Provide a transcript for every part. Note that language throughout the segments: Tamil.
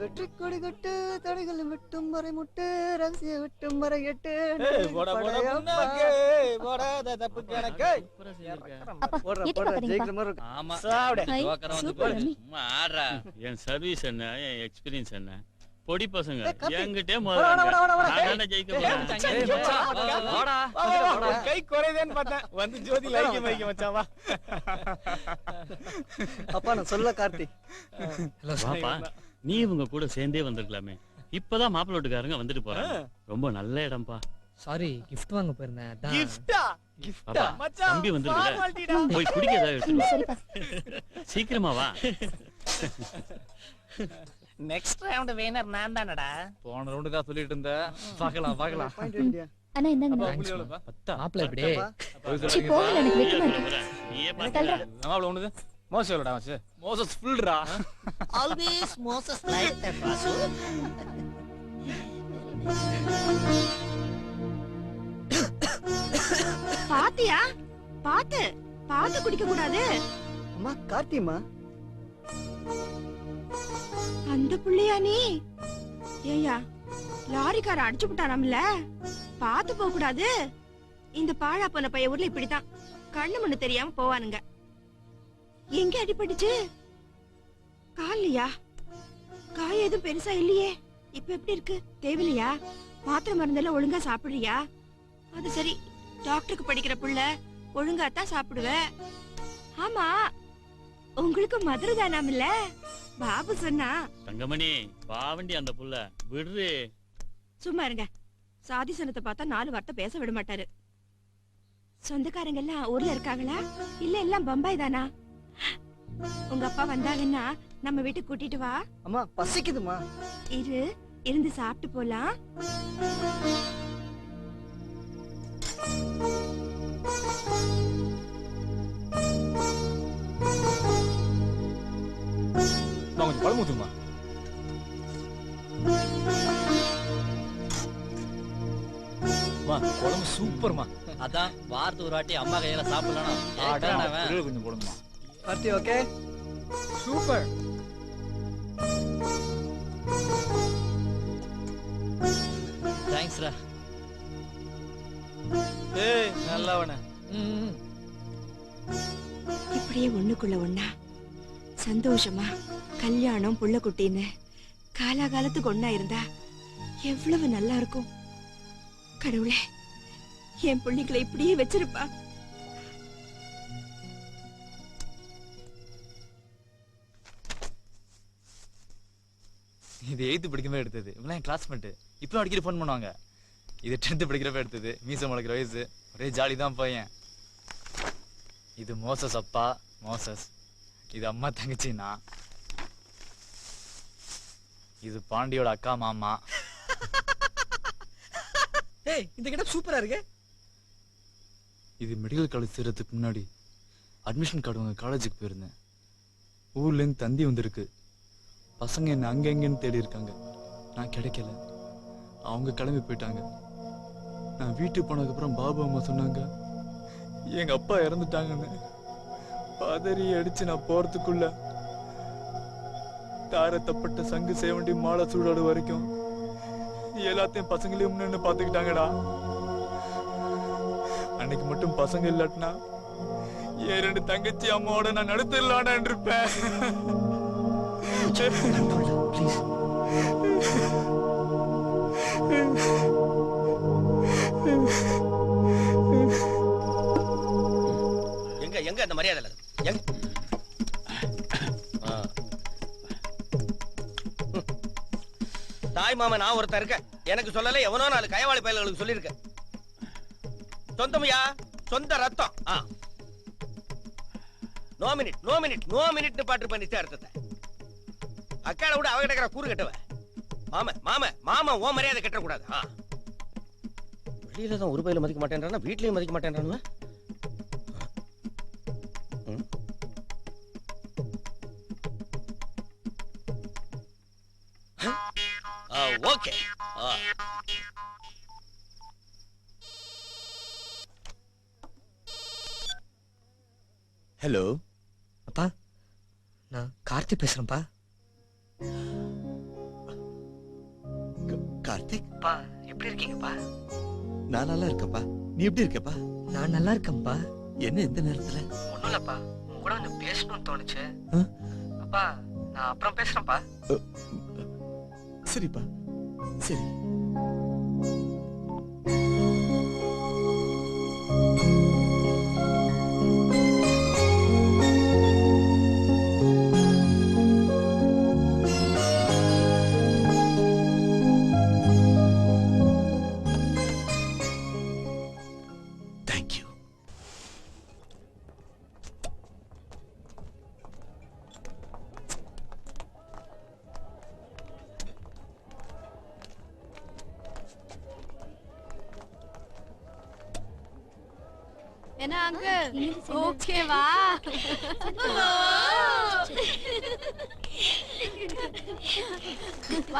வெற்றி கொடி கட்டு தடைகள் விட்டும் வரை முட்டு ரகசிய விட்டும் வரை எட்டு என் சர்வீஸ் என்ன, என் எக்ஸ்பீரியன்ஸ் என்ன? பொடி பசங்க என்கிட்டே கை குறையுதேன்னு பார்த்தேன். வந்து ஜோதி லைக் மைக்க மச்சாவா. அப்பா நான் சொல்ல கார்த்தி. வாப்பா, நீ இவங்க கூட சேர்ந்தே வந்திருக்கலாமே. இப்பதான் மாப்பிள்ளை வீட்டுக்காரங்க வந்துட்டு போறாங்க. ரொம்ப நல்ல இடம்பா. சாரி, கிஃப்ட் வாங்க போயிருந்தேன். கிஃப்டா? கிஃப்டா மச்சான்? தம்பி வந்துருக்கல, போய் குடிக்க ஏதாவது எடுத்துட்டு சீக்கிரமா வா. நெக்ஸ்ட் ரவுண்ட் வினர் நான் தானடா. போன ரவுண்ட் தான் சொல்லிட்டு இருந்த. பார்க்கலாம் பார்க்கலாம். அண்ணா இந்தாங்க. மாப்ள இப்படியே சி போங்க, எனக்கு வெக்கமா இருக்கு. நீயே பாத்து. மாப்ள ஒண்ணுது. மோசஸ் எவ்வளவுடா மச்சி? மோசஸ் ஃபுல்டா. Always Moses like that boss. பாத்தியா? பாத்து பாத்து குடிக்க கூடாது. அம்மா கார்த்திமா. அந்த புள்ளையா நீ? ஏயா லாரிக்கார அடிச்சு விட்டாராம்ல, பாத்து போக கூடாது. இந்த பாழா போன பைய ஊர்ல இப்படித்தான் கண்ணு மண்ணு தெரியாம போவானுங்க. எங்க அடிபட்டுச்சு? கால்லையா? காய எதுவும் பெருசா இல்லையே. இப்ப எப்படி இருக்கு? தேவையில்லையா? மாத்திரை மருந்தெல்லாம் ஒழுங்கா சாப்பிடுறியா? அது சரி, டாக்டருக்கு படிக்கிற புள்ள ஒழுங்காத்தான் சாப்பிடுவ. ஆமா, உங்களுக்கு மதுரை தானாம் இல்ல? பாபு சொன்னா. தங்கமணி பாவண்டி அந்த புள்ள விடுறே. சும்மா இருங்க. சாதி சனத்தை பார்த்தா 4 வார்த்தை பேச விட மாட்டாரு. சொந்தக்காரங்க எல்லாம் ஊர்ல இருக்காங்களா இல்ல எல்லாம் பம்பாய் தானா? உங்க அப்பா வந்தாங்கன்னா நம்ம வீட்டுக்கு கூட்டிட்டு வா. அம்மா பசிக்குதுமா. இருந்து சாப்பிட்டு போலாம். கொஞ்சம் பழம் ஊத்துமா. குழம்பு சூப்பர்மா. அதான் வாரத்துக்கு ஒரு வாட்டி அம்மா கையில சாப்பிடலாம். கொஞ்சம் போடுமா. Karthi okay super. தேங்க்ஸ்ரா. ஏய் நல்லவனே. இப்படியே ஒண்ணுக்குள்ள ஒண்ணா சந்தோஷமா கல்யாணம் புள்ள குட்டின்னு காலாகாலத்துக்கு ஒண்ணா இருந்தா எவ்வளவு நல்லா இருக்கும். கடவுளே, என் பிள்ளைகளை இப்படியே வச்சிருப்பா. இது 8th படிக்கும்போது எடுத்தது. இவங்க என் கிளாஸ்மேட். இப்போ அடிக்கடி ஃபோன் பண்ணுவாங்க. இது 10th படிக்கிறப்ப எடுத்தது. மீச முளைக்கிற வயசு. ஒரே ஜாலி தான் பையன். இது மோசஸ் அப்பா மோசஸ். இது அம்மா தங்கச்சினா. இது பாண்டியோட அக்கா மாமா. ஏய், இந்த கெட்டப் சூப்பரா இருக்கு. இது மெடிக்கல் காலேஜ் சேர்றதுக்கு முன்னாடி அட்மிஷன் கார்டு உங்க காலேஜுக்கு போயிருந்தேன். ஊர்லேருந்து தந்தி வந்திருக்கு. பசங்க என்ன அங்க எங்கன்னு தேடி இருக்காங்க. நான் கிடைக்கல. அவங்க கிளம்பி போயிட்டாங்க. நான் வீட்டுக்கு போனதுக்கப்புறம் பாபு அம்மா சொன்னாங்க எங்க அப்பா இறந்துட்டாங்கன்னு. பதறி அடிச்சு நான் போறதுக்குள்ள தாரத்தப்பட்ட சங்கு சேவண்டி மாலை சூடாடு வரைக்கும் எல்லாத்தையும் பசங்களையும் முன்னு பாத்துக்கிட்டாங்கடா. அன்னைக்கு மட்டும் பசங்க இல்லாட்டினா என் 2 தங்கச்சி அம்மாவோட நான் நடுத்தலான்னு இருப்பேன். எங்க எங்க அந்த மரியாதை இல்ல. தாய் மாமா நான் ஒருத்தர் இருக்க. எனக்கு சொல்லல, எவனோ 4 கயவாளி பயல்களுக்கு சொல்லிருக்க. சொந்தமையா, சொந்த ரத்தம். நோ மினிட் பாட்டு பண்ணி அர்த்தத்தை. அக்காட விட அவ கிடக்கிற கூறு கட்டவ. மாமா ஓ மரியாதை கட்ட கூடாது. வெளியில தான் ஒரு பயில மதிக்க மாட்டேன்றானா, வீட்லயும் மதிக்க மாட்டேன்றானுவ. ஓகே. ஹலோ அப்பா, நான் கார்த்தி பேசுறேன்ப்பா. கார்த்திக், பா எப்படி இருக்கீங்கப்பா? நான் நல்லா இருக்கேன்ப்பா. நீ எப்படி இருக்கப்பா? நான் நல்லா இருக்கேன்ப்பா. என்ன இந்த நேரத்துல? ஒண்ணும் இல்லப்பா, உங்க கூட கொஞ்சம் பேசணும்னு தோணுச்சு. ஆ? அப்பா நான் அப்புறம் பேசுறேன்ப்பா. சரிப்பா, சரி. தேங்க்யூ. என்ன அங்கிள், ஓகேவா?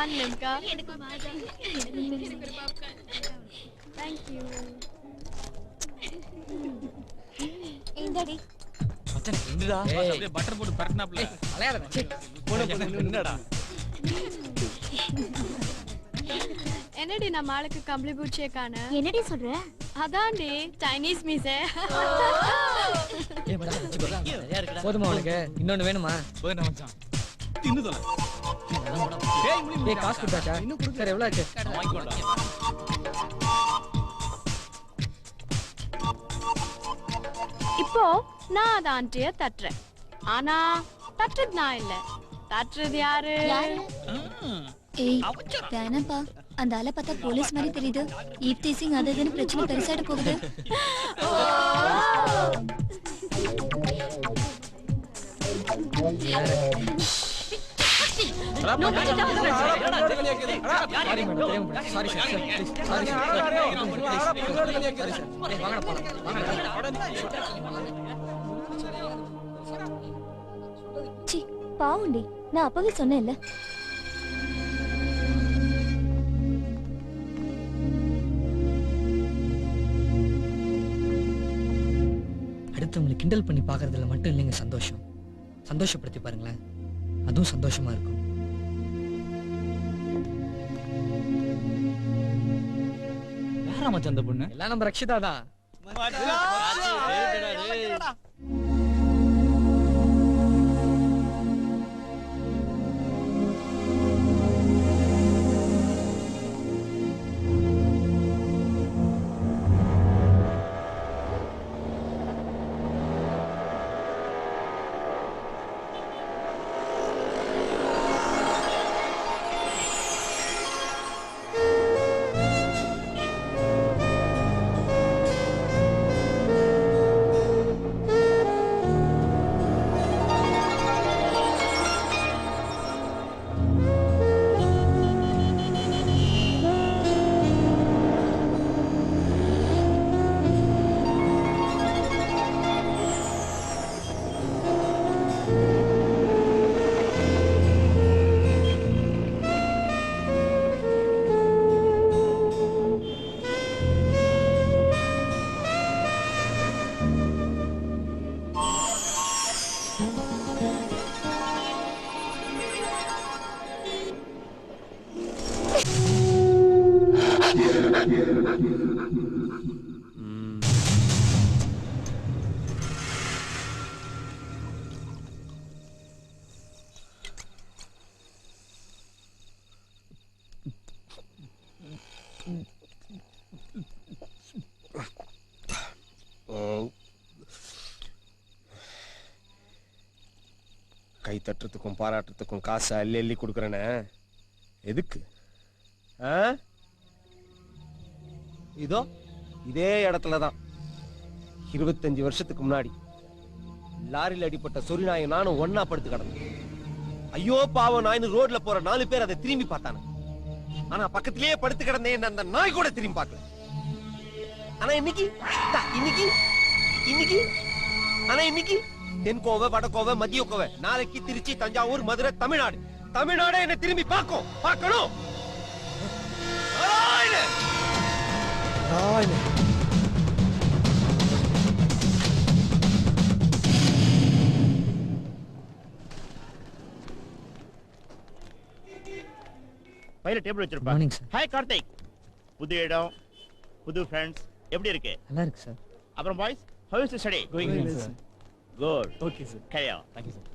ஒன் நிமிக்கா. தேங்க்யூ. இந்தாடி. மச்சான் என்னடா அப்படியே பட்டர் போட்டு பரட்டினாப்ல. என்னடா என்னடி நம்ம ஆளுக்கு கம்பளி பூச்சியை காண? என்னடி சொல்ற? அதான்டி சைனீஸ் மீசே. போதுமா உனக்கு? இன்னொன்னு வேணுமா? போதும் மச்சான். தின்னு தொலை. ஏய் காசு கொடுத்தாச்சா? சரி எவ்வளவு ஆச்சு? வாங்கிக்கோடா. இப்போ நான் அந்த ஆண்டிய தட்டுறேன். ஆனா தட்டுறது நான் இல்ல, தட்டுறது யாரு? ஏய் வேணாப்பா, அந்த ஆளை பார்த்தா போலீஸ் மாதிரி தெரியுது. ஈப் டீசிங் அது இதுன்னு பிரச்சனை பெருசாயிட போகுது. சாரி மேடம், தெரியாம சாரி சார். Sorry sir. வாங்கடா போலாம். சி பாவுண்டி, நான் அப்பவே சொன்னேன்ல. அடுத்தவங்களை கிண்டல் பண்ணி பாக்குறதுல மட்டும் இல்லைங்க சந்தோஷம். சந்தோஷப்படுத்தி பாருங்களேன், அதுவும் சந்தோஷமா இருக்கும். யாரா மச்சான் அந்த பொண்ணு? எல்லாம் நம்ம ரக்ஷிதா தான். கை தட்டுறதுக்கும் பாராட்டுறதுக்கும் காசு அள்ளி அள்ளி கொடுக்குறேனே, எதுக்கு? இதோ இதே இடத்துலதான் 25 வருஷத்துக்கு முன்னாடி லாரியில் அடிப்பட்ட சொரிநாயை நானும் ஒன்னா படுத்து கிடந்தேன். ஐயோ பாவம் நாயின்னு ரோட்ல போற 4 பேர் அதை திரும்பி பார்த்தானு. ஆனா பக்கத்திலேயே படுத்து கிடந்தேன், அந்த நாய் கூட திரும்பி பார்க்கல. ஆனா இன்னைக்கு ஆனா இன்னைக்கு தென்கோவை, வடகோவை, மத்திய கோவை, நாளைக்கு திருச்சி, தஞ்சாவூர், மதுரை, தமிழ்நாடு என்ன திரும்பி பார்க்கணும். பையில டேபிள் வச்சிருப்பா. Morning sir. ஹாய் கார்த்திக். புது இடம், புது ஃப்ரெண்ட்ஸ், எப்படி இருக்கு? நல்லா இருக்கு சார். அப்புறம் boys, how is the study? Going well, sir. Good. Okay, sir. Carry on. Thank you, sir.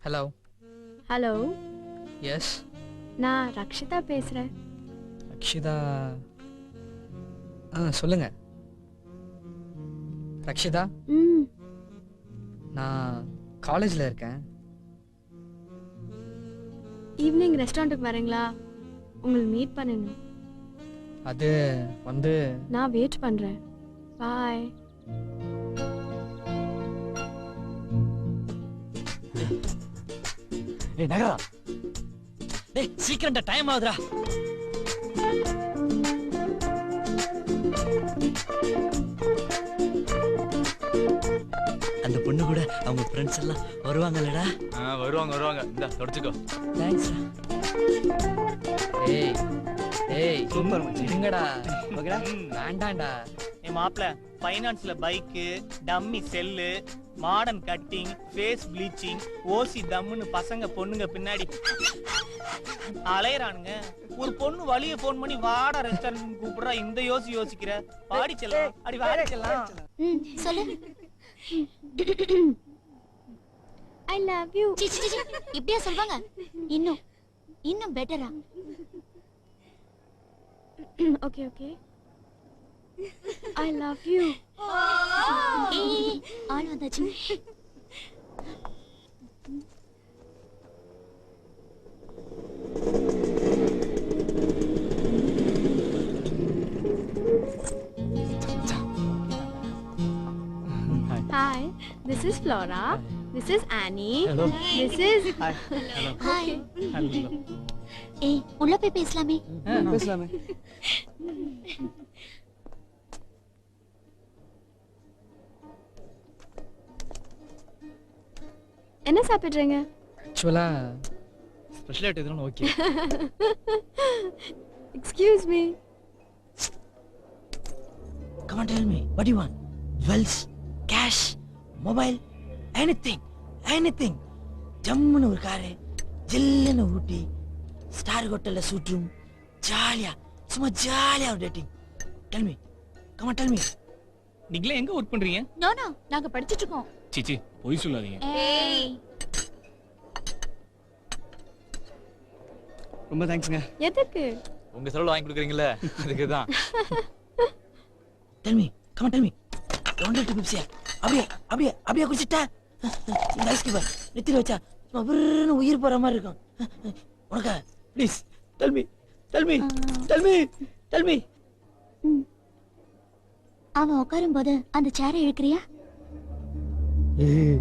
Hello. Hello, yes. நான் ரக்ஷிதா பேசுறேன். ரக்ஷிதா. சொல்லுங்க. ரக்ஷிதா, ம், நான் காலேஜில் இருக்கேன். ஈவினிங் ரெஸ்டாரண்ட்டுக்கு வரீங்களா? உங்களை மீட் பண்ணணும். அது வந்து நான் வெயிட் பண்றேன். பாய். ஏய் நகரா, டேய் சீக்கிரம் டைம் ஆகுதுடா. அந்த பொண்ணு கூட அவங்க ஃப்ரெண்ட்ஸ் எல்லாம் வருவாங்கல்லடா? வருவாங்க. இந்த தொடச்சுக்கோ. தேங்க்ஸ்டா. ஏய் ஏய் சூப்பர் மச்சி. இருங்கடா. ஓகேடா? வேண்டாம்டா. என் மாப்பிள்ள ஃபைனான்ஸ்ல பைக்கு, dummy cell, modern cutting, face bleaching, OC தம்முன்னு பசங்க பொண்ணுங்க பின்னாடி அலையறானுங்க. ஒரு பொண்ணு வழிய ஃபோன் பண்ணி வாடா ரெஸ்டாரண்ட் கூப்பிடுறா, இந்த யோசிக்கிற. பாடி செல்லாம், அடி வாடி செல்லாம். சொல்லு. I love you. C C C, இப்படியா சொல்வாங்க? இன்னும் பெட்டரா? Okay okay. I love you. ஏய், ஆள் வந்தாச்சு. Hi, this is Flora. This is Annie. Hello. This is hi. ஏய், உள்ள போய் பேசலாமே. பேசலாமே. என்ன சாப்பிடுறீங்க? ஆக்சுவலாக ஸ்பெஷல் ஐட்டம் எதுவும் okay. Excuse me. Come on, tell me, what do you want? Jewels, cash, mobile, anything. ஜம்முன்னு ஒரு காரு, ஜில்லுன்னு ஊட்டி, ஸ்டார் ஹோட்டல்ல சூட் ரூம், சும்மா ஜாலியா ஒரு dating. Tell me, come on, tell me. நீங்களே எங்க ஒர்க் பண்றீங்க? நோ நாங்க படிச்சிட்டு இருக்கோம். சிச்சி போய் சொல்லாதீங்க. ஏய், ரொம்ப தேங்க்ஸ்ங்க. எதுக்கு? உங்க செலவுல வாங்கி கொடுக்குறீங்கல்ல, அதுக்கு தான். Tell me, come on, tell me. Don't let Pepsi. அப்படியே குடிச்சிட்டா இந்த ஐஸ் கியூப் நெத்தில வச்சா சும்மா விருன்னு உயிர் போற மாதிரி இருக்கும். உனக்கா ப்ளீஸ் tell me. அவன் உட்காரும்போது அந்த சேரை இழுக்கிறியா? ஏய்